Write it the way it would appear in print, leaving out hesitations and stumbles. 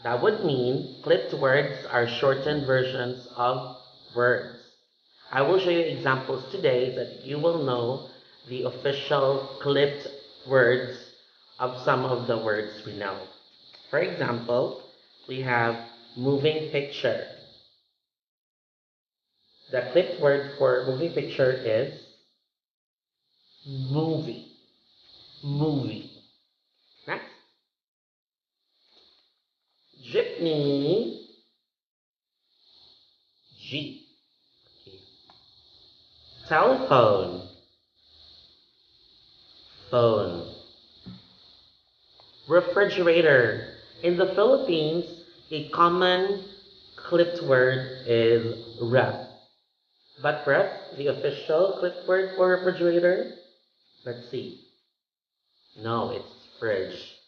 That would mean clipped words are shortened versions of words. I will show you examples today that you will know the official clipped words of some of the words we know. For example, we have moving picture. The clipped word for moving picture is movie. Movie. Next, jeepney. Jeep. Okay. Telephone. Phone. Refrigerator. In the Philippines, a common clipped word is ref. But ref, the official clipped word for refrigerator? Let's see. No, it's fridge.